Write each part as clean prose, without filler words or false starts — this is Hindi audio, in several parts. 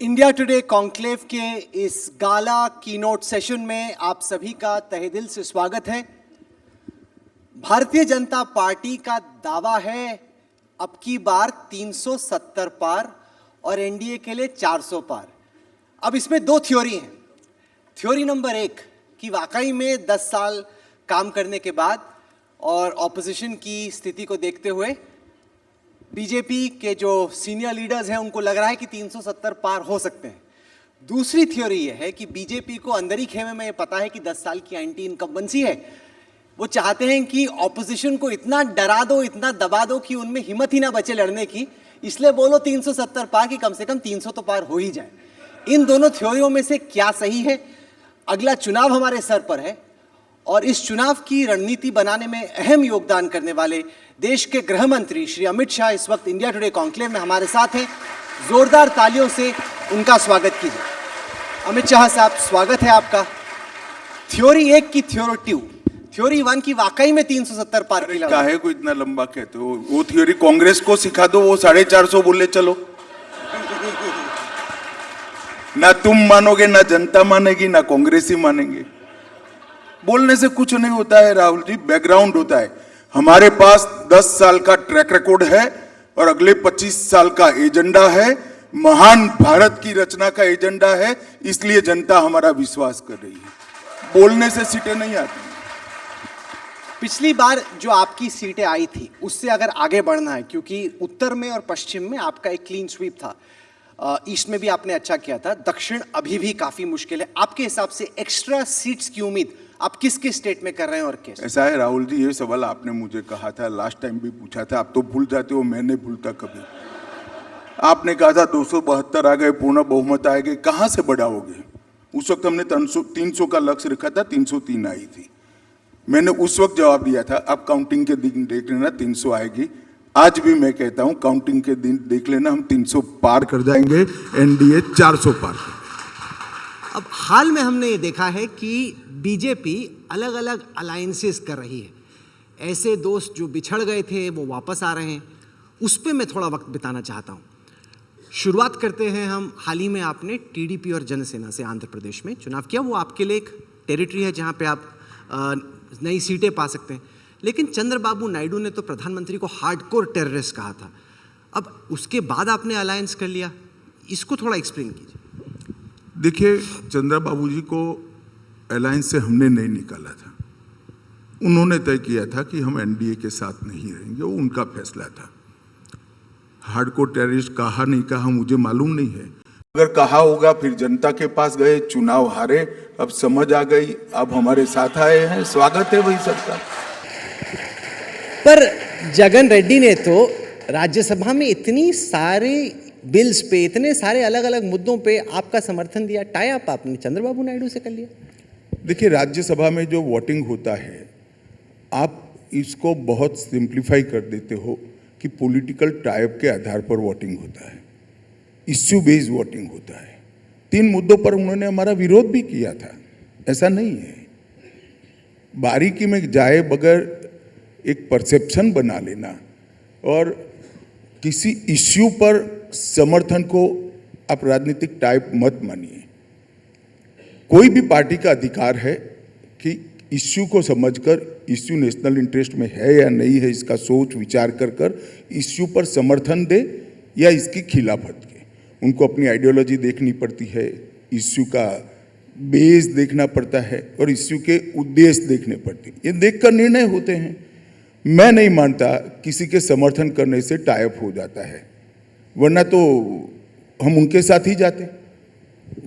इंडिया टुडे कॉन्क्लेव के इस गाला कीनोट सेशन में आप सभी का तहे दिल से स्वागत है। भारतीय जनता पार्टी का दावा है अब की बार 370 पार और एनडीए के लिए 400 पार। अब इसमें दो थ्योरी हैं। थ्योरी नंबर एक कि वाकई में 10 साल काम करने के बाद और ऑपोजिशन की स्थिति को देखते हुए बीजेपी के जो सीनियर लीडर्स हैं उनको लग रहा है कि 370 पार हो सकते हैं। दूसरी थ्योरी ये है कि बीजेपी को अंदर ही खेमे में ये पता है कि 10 साल की एंटी इनकम्बेंसी है। वो चाहते हैं कि ऑपोजिशन को इतना डरा दो, इतना दबा दो कि उनमें हिम्मत ही ना बचे लड़ने की। इसलिए बोलो 370 पार कि कम से कम 300 तो पार हो ही जाए। इन दोनों थ्योरियों में से क्या सही है? अगला चुनाव हमारे सर पर है और इस चुनाव की रणनीति बनाने में अहम योगदान करने वाले देश के गृह मंत्री श्री अमित शाह इस वक्त इंडिया टुडे कॉन्क्लेव में हमारे साथ हैं। जोरदार तालियों से उनका स्वागत कीजिए। अमित शाह साहब, स्वागत है आपका। थ्योरी एक की थ्योरी वन की वाकई में 370 पार की क्या है कोई इतना लंबा कहते हो? वो थ्योरी कांग्रेस को सिखा दो, वो 450 बोले चलो। ना तुम मानोगे, ना जनता मानेगी, ना कांग्रेस ही मानेंगे। बोलने से कुछ नहीं होता है राहुल जी, बैकग्राउंड होता है। हमारे पास 10 साल का ट्रैक रिकॉर्ड है और अगले 25 साल का एजेंडा है। महान भारत की रचना का एजेंडा है, इसलिए जनता हमारा विश्वास कर रही है। बोलने से सीटें नहीं आती। पिछली बार जो आपकी सीटें आई थी उससे अगर आगे बढ़ना है, क्योंकि उत्तर में और पश्चिम में आपका एक क्लीन स्वीप था, ईस्ट में भी आपने अच्छा किया था, दक्षिण अभी भी काफी मुश्किल है। आपके हिसाब से एक्स्ट्रा सीट्स की उम्मीद आप किस किस स्टेट में कर रहे हैं और कैसे? ऐसा है राहुल जी, ये सवाल आपने मुझे कहा था, लास्ट टाइम भी पूछा था। आप तो भूल जाते हो, मैं नहीं भूलता कभी। आपने कहा था 272 आ गए, पूर्ण बहुमत आएंगे, कहां से बढ़ाओगे? उस वक्त हमने 300 का लक्ष्य रखा था, 303 आई थी। मैंने उस वक्त जवाब दिया था, अब काउंटिंग के दिन देख लेना 300 आएगी। आज भी मैं कहता हूं, काउंटिंग के दिन देख लेना, हम 300 पार कर जाएंगे, एनडीए 400 पार। अब हाल में हमने ये देखा है कि बीजेपी अलग अलग अलायंसेस कर रही है। ऐसे दोस्त जो बिछड़ गए थे वो वापस आ रहे हैं। उस पर मैं थोड़ा वक्त बिताना चाहता हूँ। शुरुआत करते हैं हम। हाल ही में आपने टीडीपी और जनसेना से आंध्र प्रदेश में चुनाव किया। वो आपके लिए एक टेरिटरी है जहाँ पे आप नई सीटें पा सकते हैं। लेकिन चंद्रबाबू नायडू ने तो प्रधानमंत्री को हार्डकोर टेररिस्ट कहा था। अब उसके बाद आपने अलायंस कर लिया, इसको थोड़ा एक्सप्लेन कीजिए। देखिए, चंद्रबाबू जी को अलायंस से हमने नहीं निकाला था। उन्होंने तय किया था कि हम एनडीए के साथ नहीं रहेंगे, वो उनका फैसला था। हार्डकोर टेररिस्ट कहा नहीं कहा मुझे मालूम नहीं है। अगर कहा होगा फिर जनता के पास गए, चुनाव हारे, अब समझ आ गई, अब हमारे साथ आए हैं, स्वागत है वही सबका। पर जगन रेड्डी ने तो राज्यसभा में इतनी सारे बिल्स पे, इतने सारे अलग अलग मुद्दों पे आपका समर्थन दिया। टाई अप आपने चंद्रबाबू नायडू से कर लिया। देखिए, राज्यसभा में जो वोटिंग होता है, आप इसको बहुत सिंप्लीफाई कर देते हो कि पॉलिटिकल टाइप के आधार पर वोटिंग होता है, इश्यू बेस्ड वोटिंग होता है। 3 मुद्दों पर उन्होंने हमारा विरोध भी किया था, ऐसा नहीं है। बारीकी में जाए बगैर एक परसेप्शन बना लेना और किसी इश्यू पर समर्थन को आप राजनीतिक टाइप मत मानिए। कोई भी पार्टी का अधिकार है कि इश्यू को समझकर, इश्यू नेशनल इंटरेस्ट में है या नहीं है, इसका सोच विचार कर इश्यू पर समर्थन दे या इसकी खिलाफ हटके। उनको अपनी आइडियोलॉजी देखनी पड़ती है, इश्यू का बेस देखना पड़ता है और इश्यू के उद्देश्य देखने पड़ते हैं। ये देखकर निर्णय होते हैं। मैं नहीं मानता किसी के समर्थन करने से टाइप हो जाता है, वरना तो हम उनके साथ ही जाते।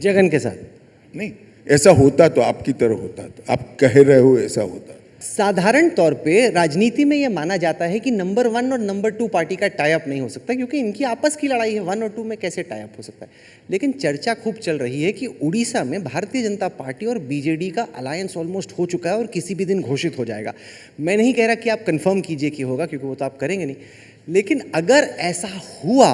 जगन के साथ नहीं, ऐसा होता तो आपकी तरह होता, तो आप कह रहे हो ऐसा होता। साधारण तौर पे राजनीति में यह माना जाता है कि नंबर 1 और नंबर 2 पार्टी का टाई अप नहीं हो सकता, क्योंकि इनकी आपस की लड़ाई है। 1 और 2 में कैसे टाई अप हो सकता है? लेकिन चर्चा खूब चल रही है कि उड़ीसा में भारतीय जनता पार्टी और बीजेडी का अलायंस ऑलमोस्ट हो चुका है और किसी भी दिन घोषित हो जाएगा। मैं नहीं कह रहा कि आप कंफर्म कीजिए कि होगा, क्योंकि वो तो आप करेंगे नहीं, लेकिन अगर ऐसा हुआ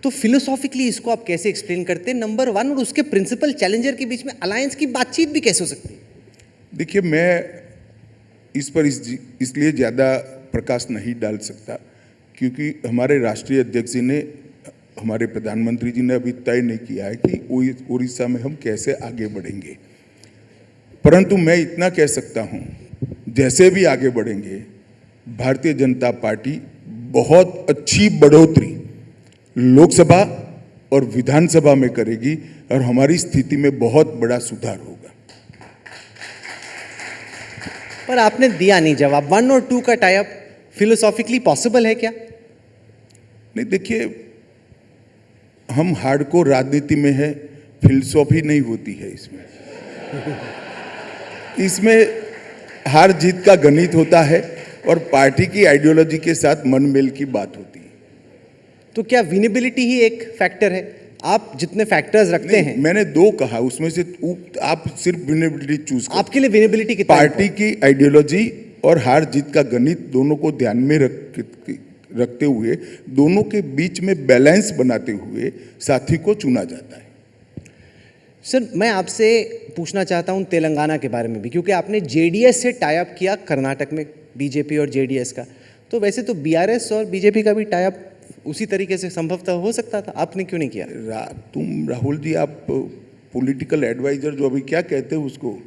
तो फिलोसॉफिकली इसको आप कैसे एक्सप्लेन करते हैं? नंबर 1 और उसके प्रिंसिपल चैलेंजर के बीच में अलायंस की बातचीत भी कैसे हो सकती है? देखिए, मैं इस पर इसलिए ज़्यादा प्रकाश नहीं डाल सकता क्योंकि हमारे राष्ट्रीय अध्यक्ष जी ने हमारे प्रधानमंत्री जी ने अभी तय नहीं किया है कि उड़ीसा में हम कैसे आगे बढ़ेंगे, परंतु मैं इतना कह सकता हूं, जैसे भी आगे बढ़ेंगे भारतीय जनता पार्टी बहुत अच्छी बढ़ोतरी लोकसभा और विधानसभा में करेगी और हमारी स्थिति में बहुत बड़ा सुधार होगा। पर आपने दिया नहीं जवाब। 1 और 2 का टाई अप फिलोसॉफिकली पॉसिबल है क्या? नहीं, देखिए, हम हार्डकोर राजनीति में है, फिलोसॉफी नहीं होती है इसमें हार जीत का गणित होता है और पार्टी की आइडियोलॉजी के साथ मनमेल की बात होती है। तो क्या विनेबिलिटी ही एक फैक्टर है? आप जितने फैक्टर्स रखते हैं, मैंने 2 कहा, उसमें से आप सिर्फ विनेबिलिटी चूज करो। आपके लिए विनेबिलिटी कितना? पार्टी की आइडियोलॉजी और हार जीत का गणित दोनों को ध्यान में रखते हुए, दोनों के बीच में बैलेंस बनाते हुए साथी को चुना जाता है। सर, मैं आपसे पूछना चाहता हूं तेलंगाना के बारे में भी, क्योंकि आपने जेडीएस से टाई अप किया कर्नाटक में, बीजेपी और जेडीएस का। तो वैसे तो बीआरएस और बीजेपी का भी टाई अप उसी तरीके से संभवतः हो सकता था, आपने क्यों नहीं किया? तुम राहुल जी, आप पॉलिटिकल एडवाइजर जो अभी क्या कहते हैं उसको,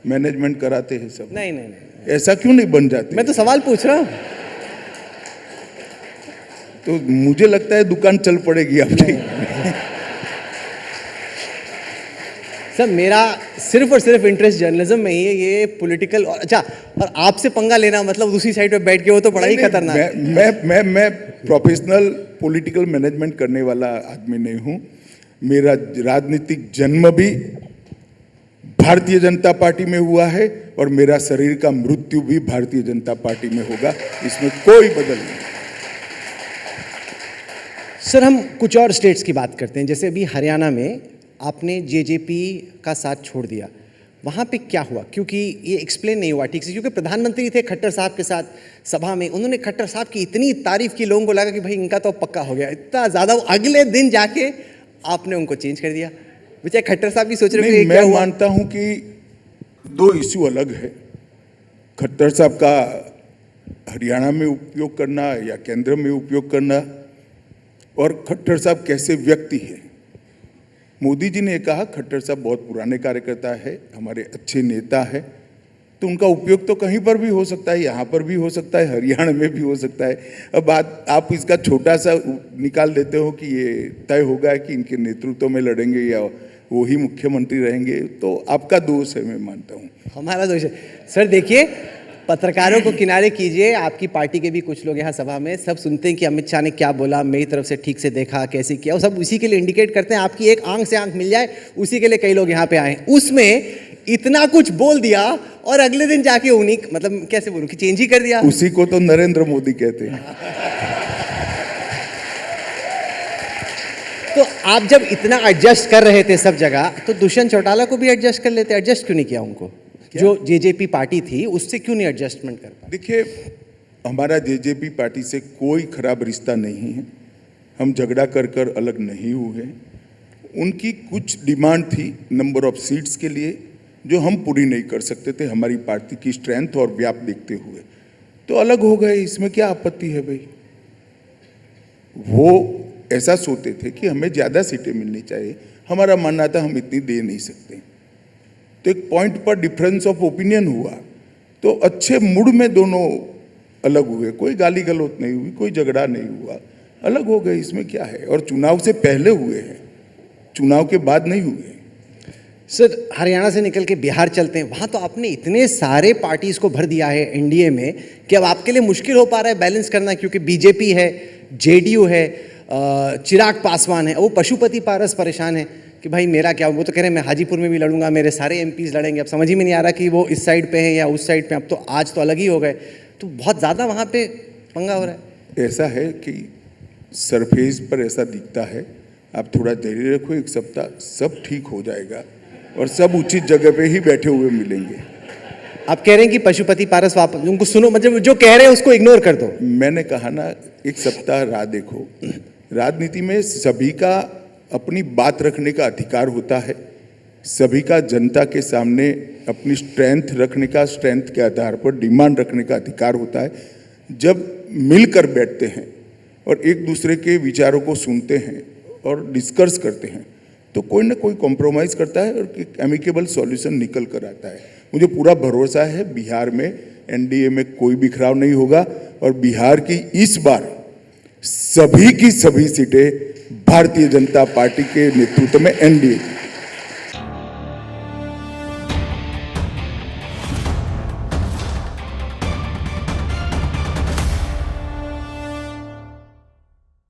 मैनेजमेंट कराते हैं सब। नहीं, ऐसा क्यों नहीं बन जाते? मैं तो सवाल पूछ रहा हूं। तो मुझे लगता है दुकान चल पड़ेगी आपकी। सर, मेरा सिर्फ और सिर्फ इंटरेस्ट जर्नलिज्म में ही है, ये पॉलिटिकल और अच्छा, और आपसे पंगा लेना मतलब दूसरी साइड पे बैठ के, वो तो बड़ा ही खतरनाक है। मैं प्रोफेशनल पॉलिटिकल मैनेजमेंट करने वाला आदमी नहीं हूं। मेरा राजनीतिक जन्म भी भारतीय जनता पार्टी में हुआ है और मेरा शरीर का मृत्यु भी भारतीय जनता पार्टी में होगा, इसमें कोई बदल नहीं। सर, हम कुछ और स्टेट्स की बात करते हैं। जैसे अभी हरियाणा में आपने जेजेपी का साथ छोड़ दिया, वहाँ पे क्या हुआ? क्योंकि ये एक्सप्लेन नहीं हुआ ठीक से, क्योंकि प्रधानमंत्री थे खट्टर साहब के साथ सभा में, उन्होंने खट्टर साहब की इतनी तारीफ की, लोगों को लगा कि भाई इनका तो पक्का हो गया, इतना ज़्यादा। अगले दिन जाके आपने उनको चेंज कर दिया। बेचारे खट्टर साहब भी सोच रहे थे। मैं मानता हूं कि 2 इश्यू अलग है। खट्टर साहब का हरियाणा में उपयोग करना या केंद्र में उपयोग करना, और खट्टर साहब कैसे व्यक्ति है। मोदी जी ने कहा खट्टर साहब बहुत पुराने कार्यकर्ता है, हमारे अच्छे नेता है, तो उनका उपयोग तो कहीं पर भी हो सकता है, यहाँ पर भी हो सकता है, हरियाणा में भी हो सकता है। अब आप इसका छोटा सा निकाल देते हो कि ये तय होगा कि इनके नेतृत्व में लड़ेंगे या वो ही मुख्यमंत्री रहेंगे, तो आपका दोष है, मैं मानता हूँ। हमारा दोष है। सर देखिए, पत्रकारों को किनारे कीजिए। आपकी पार्टी के भी कुछ लोग यहाँ सभा में सब सुनते हैं कि अमित शाह ने क्या बोला, मेरी तरफ से ठीक से देखा, कैसे किया, वो सब उसी के लिए इंडिकेट करते हैं। आपकी एक आंख से आंख मिल जाए, उसी के लिए कई लोग यहाँ पे आए। उसमें इतना कुछ बोल दिया और अगले दिन जाके उन्हीं, मतलब कैसे बोलूं कि चेंज ही कर दिया। उसी को तो नरेंद्र मोदी कहते हैं। तो आप जब इतना एडजस्ट कर रहे थे सब जगह, तो दुष्यंत चौटाला को भी एडजस्ट कर लेते। एडजस्ट क्यों नहीं किया उनको? जो जेजेपी पार्टी थी उससे क्यों नहीं एडजस्टमेंट कर पाए? देखिए, हमारा जेजेपी पार्टी से कोई खराब रिश्ता नहीं है, हम झगड़ा कर अलग नहीं हुए। उनकी कुछ डिमांड थी नंबर ऑफ सीट्स के लिए, जो हम पूरी नहीं कर सकते थे हमारी पार्टी की स्ट्रेंथ और व्याप देखते हुए, तो अलग हो गए। इसमें क्या आपत्ति है भाई? वो ऐसा सोचते थे कि हमें ज़्यादा सीटें मिलनी चाहिए, हमारा मानना था हम इतनी दे नहीं सकते। तो एक पॉइंट पर डिफरेंस ऑफ ओपिनियन हुआ, तो अच्छे मूड में दोनों अलग हुए, कोई गाली गलौज नहीं हुई, कोई झगड़ा नहीं हुआ, अलग हो गए। इसमें क्या है? और चुनाव से पहले हुए हैं, चुनाव के बाद नहीं हुए। सर, हरियाणा से निकल के बिहार चलते हैं। वहाँ तो आपने इतने सारे पार्टीज को भर दिया है एनडीए में कि अब आपके लिए मुश्किल हो पा रहा है बैलेंस करना, क्योंकि बीजेपी है, जेडीयू है, चिराग पासवान है, वो पशुपति पारस परेशान है कि भाई मेरा क्या। वो तो कह रहे हैं मैं हाजीपुर में भी लड़ूंगा, मेरे सारे एमपीज लड़ेंगे। अब समझ ही में नहीं आ रहा कि वो इस साइड पे है या उस साइड पे। अब तो आज तो अलग ही हो गए, तो बहुत ज़्यादा वहाँ पे पंगा हो रहा है। ऐसा है कि सरफेस पर ऐसा दिखता है, आप थोड़ा धैर्य रखो, 1 सप्ताह सब ठीक हो जाएगा और सब उचित जगह पे ही बैठे हुए मिलेंगे। आप कह रहे हैं कि पशुपति पारस वापस, उनको सुनो, मतलब जो कह रहे हैं उसको इग्नोर कर दो। मैंने कहा ना, 1 सप्ताह राह देखो। राजनीति में सभी का अपनी बात रखने का अधिकार होता है, सभी का जनता के सामने अपनी स्ट्रेंथ रखने का, स्ट्रेंथ के आधार पर डिमांड रखने का अधिकार होता है। जब मिलकर बैठते हैं और एक दूसरे के विचारों को सुनते हैं और डिस्कस करते हैं तो कोई ना कोई कॉम्प्रोमाइज़ करता है और एक एमिकेबल सॉल्यूशन निकल कर आता है। मुझे पूरा भरोसा है बिहार में एनडीए में कोई बिखराव नहीं होगा और बिहार की इस बार सभी की सभी सीटें भारतीय जनता पार्टी के नेतृत्व में एनडीए